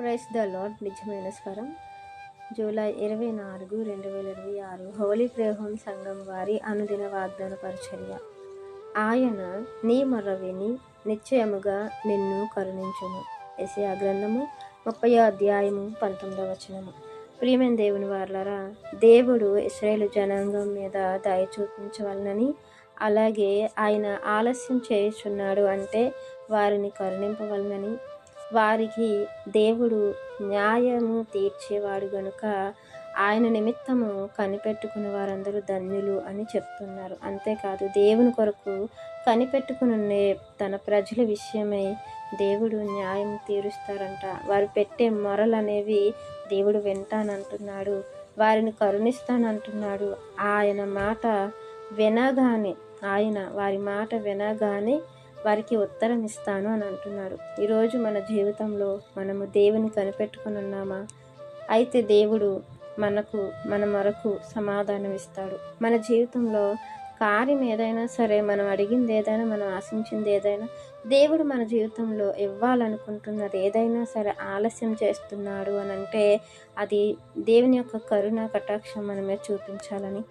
Praise the lord. నిజమైన స్వరం. July 24, 2026 Holi prayer home సంఘం వారి అనుదిన వాగ్దాన పరిచర్య. ఆయన నీ మొర్ర విని నిశ్చయముగా నిన్ను కరుణించును. యెషయా గ్రంథము 30వ అధ్యాయము 19వ వచనము. ప్రియమైన దేవుని వారలారా, దేవుడు ఇశ్రాయేలు జనాంగం మీద దయ చూపించవలనని, అలాగే ఆయన ఆలస్యం చేయుచున్నాడు అంటే వారిని కరుణింపవలనని, వారికి దేవుడు న్యాయము తీర్చేవాడు గనుక ఆయన నిమిత్తము కనిపెట్టుకున్న వారందరూ ధన్యులు అని చెప్తున్నారు. అంతేకాదు, దేవుని కొరకు కనిపెట్టుకునే తన ప్రజల విషయమై దేవుడు న్యాయం తీరుస్తారంట. వారు పెట్టే మొరలు అనేవి దేవుడు వింటానంటున్నాడు, వారిని కరుణిస్తానంటున్నాడు. ఆయన మాట వినగానే వారికి ఉత్తరం ఇస్తాను అని అంటున్నాడు. ఈరోజు మన జీవితంలో మనము దేవుని కనిపెట్టుకుని ఉన్నామా? అయితే దేవుడు మన మొరకు సమాధానం ఇస్తాడు. మన జీవితంలో కార్యం ఏదైనా సరే, మనం అడిగింది ఏదైనా, మనం ఆశించింది ఏదైనా, దేవుడు మన జీవితంలో ఇవ్వాలనుకుంటున్నది ఏదైనా సరే ఆలస్యం చేస్తున్నాడు అని అంటే అది దేవుని యొక్క కరుణ కటాక్షం మనమే చూపించాలని,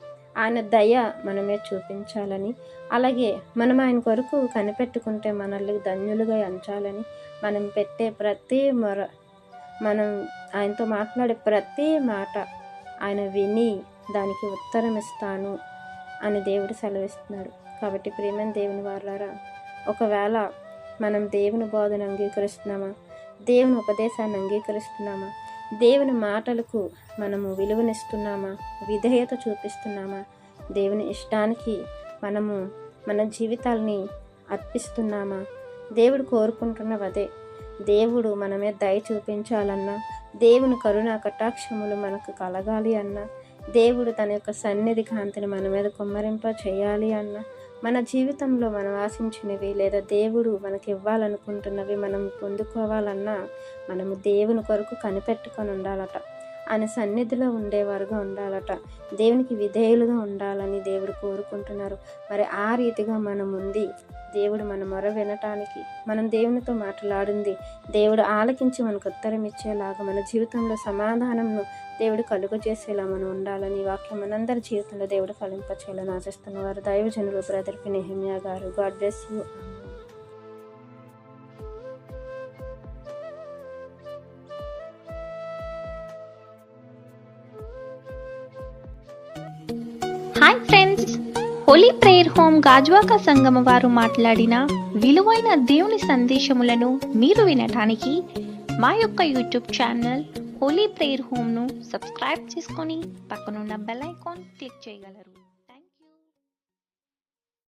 ఆయన దయ మనమే చూపించాలని, అలాగే మనం ఆయన కొరకు కనిపెట్టుకుంటే మనల్ని ధన్యులుగా ఎంచాలని, మనం పెట్టే ప్రతి మొర, మనం ఆయనతో మాట్లాడే ప్రతి మాట ఆయన విని దానికి ఉత్తరం ఇస్తాను అని దేవుడు సెలవిస్తున్నాడు. కాబట్టి ప్రియమైన దేవుని వారలారా, ఒకవేళ మనం దేవుని బోధన అంగీకరిస్తున్నామా, దేవుని ఉపదేశాన్ని అంగీకరిస్తున్నామా, దేవుని మాటలకు మనము విలువనిస్తున్నామా, విధేయత చూపిస్తున్నామా, దేవుని ఇష్టానికి మనము మన జీవితాలని అర్పిస్తున్నామా? దేవుడు కోరుకుంటున్నవదే. దేవుడు మన మీద దయ చూపించాలన్నా, దేవుని కరుణ కటాక్షములు మనకు కలగాలి అన్నా, దేవుడు తన యొక్క సన్నిధి కాంతిని మన మీద కుమ్మరింప చేయాలి అన్నా, మన జీవితంలో మనం ఆశించినవి లేదా దేవుడు మనకి ఇవ్వాలనుకుంటున్నవి మనం పొందుకోవాలన్నా మనము దేవుని కొరకు కనిపెట్టుకొని ఉండాలట. ఆయన సన్నిధిలో ఉండేవారుగా ఉండాలట. దేవునికి విధేయులుగా ఉండాలని దేవుడు కోరుకుంటున్నారు. మరి ఆ రీతిగా మనం ఉంది దేవుడు మన మొర వినటానికి, మనం దేవునితో మాట్లాడింది దేవుడు ఆలకించి మనకు ఉత్తరం ఇచ్చేలాగా, మన జీవితంలో సమాధానంను దేవుడు కలుగజేసేలా మనం ఉండాలని వాక్యం మనందరి జీవితంలో దేవుడు ఫలింపచేయాలని ఆశిస్తున్నవారు దైవజనులు బ్రదర్ నెహెమ్యా గారు. God bless you. Hi friends, Holi prayer home Gajuwaka సంగమ వారు మాట్లాడిన విలువైన దేవుని సందేశములను మీరు వినటానికి మా యొక్క యూట్యూబ్ ఛానల్ హోలీ ప్రేయర్ హోమ్ను సబ్స్క్రైబ్ చేసుకొని పక్కనున్న బెల్ ఐకాన్ క్లిక్ చేయగలరు.